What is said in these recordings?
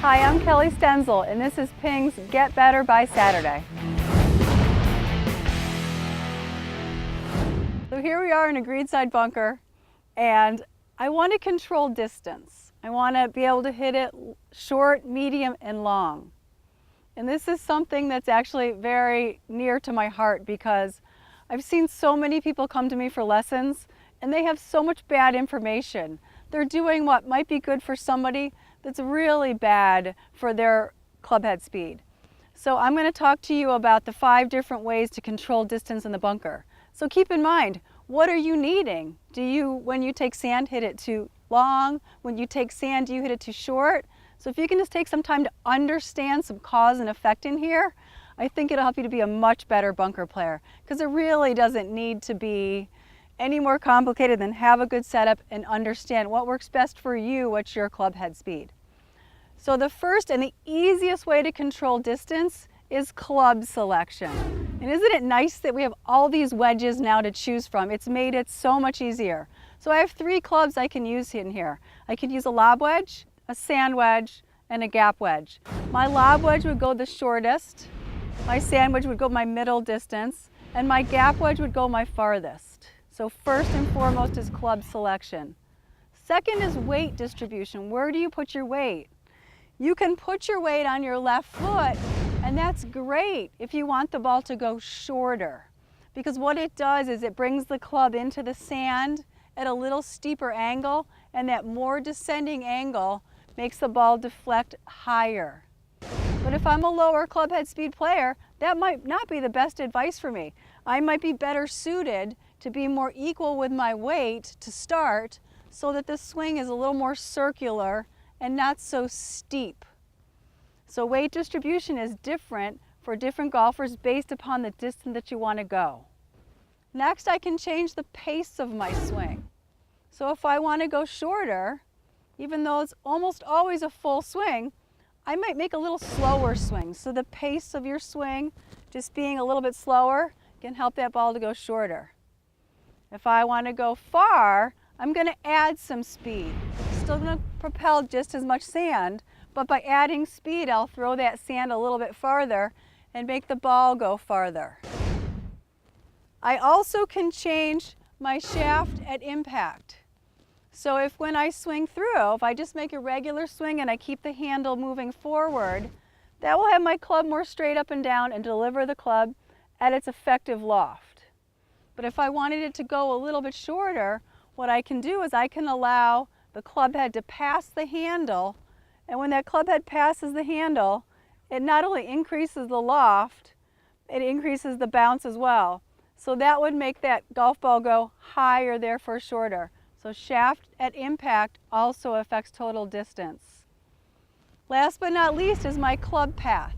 Hi, I'm Kelly Stenzel, and this is Ping's Get Better by Saturday. So here we are in a greenside bunker, and I want to control distance. I want to be able to hit it short, medium, and long. And this is something that's actually very near to my heart because I've seen so many people come to me for lessons, and they have so much bad information. They're doing what might be good for somebody that's really bad for their club head speed. So I'm going to talk to you about the 5 different ways to control distance in the bunker. So keep in mind, what are you needing? Do you, when you take sand, hit it too long? When you take sand, do you hit it too short? So if you can just take some time to understand some cause and effect in here, I think it'll help you to be a much better bunker player, because it really doesn't need to be any more complicated than have a good setup and understand what works best for you, what's your club head speed. So the first and the easiest way to control distance is club selection. And isn't it nice that we have all these wedges now to choose from? It's made it so much easier. So I have 3 clubs I can use in here. I could use a lob wedge, a sand wedge, and a gap wedge. My lob wedge would go the shortest, my sand wedge would go my middle distance, and my gap wedge would go my farthest. So first and foremost is club selection. Second is weight distribution. Where do you put your weight? You can put your weight on your left foot, and that's great if you want the ball to go shorter. Because what it does is it brings the club into the sand at a little steeper angle, and that more descending angle makes the ball deflect higher. But if I'm a lower club head speed player, that might not be the best advice for me. I might be better suited to be more equal with my weight to start so that the swing is a little more circular and not so steep. So weight distribution is different for different golfers based upon the distance that you want to go. Next, I can change the pace of my swing. So if I want to go shorter, even though it's almost always a full swing, I might make a little slower swing. So the pace of your swing, just being a little bit slower, can help that ball to go shorter. If I want to go far, I'm going to add some speed. Still going to propel just as much sand, but by adding speed, I'll throw that sand a little bit farther and make the ball go farther. I also can change my shaft at impact. So if when I swing through, if I just make a regular swing and I keep the handle moving forward, that will have my club more straight up and down and deliver the club at its effective loft. But if I wanted it to go a little bit shorter, what I can do is I can allow the club head to pass the handle, and when that club head passes the handle, it not only increases the loft, it increases the bounce as well. So that would make that golf ball go higher, therefore shorter. So shaft at impact also affects total distance. Last but not least is my club path.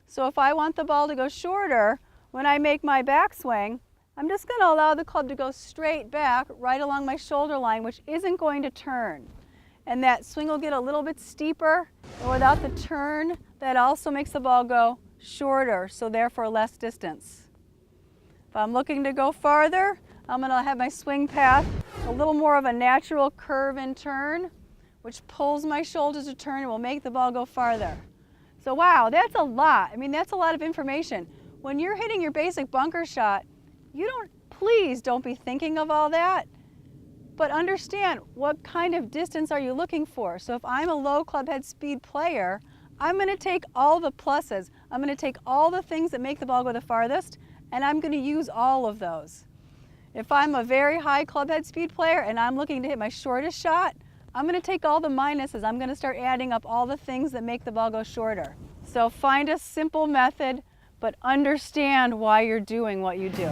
So if I want the ball to go shorter, when I make my backswing, I'm just going to allow the club to go straight back right along my shoulder line, which isn't going to turn. And that swing will get a little bit steeper, and without the turn, that also makes the ball go shorter, so therefore less distance. If I'm looking to go farther, I'm going to have my swing path a little more of a natural curve and turn, which pulls my shoulders to turn and will make the ball go farther. So wow, that's a lot. I mean, that's a lot of information. When you're hitting your basic bunker shot, please don't be thinking of all that, but understand what kind of distance are you looking for. So if I'm a low club head speed player, I'm going to take all the pluses. I'm going to take all the things that make the ball go the farthest, and I'm going to use all of those. If I'm a very high club head speed player and I'm looking to hit my shortest shot, I'm going to take all the minuses. I'm going to start adding up all the things that make the ball go shorter. So find a simple method, but understand why you're doing what you do.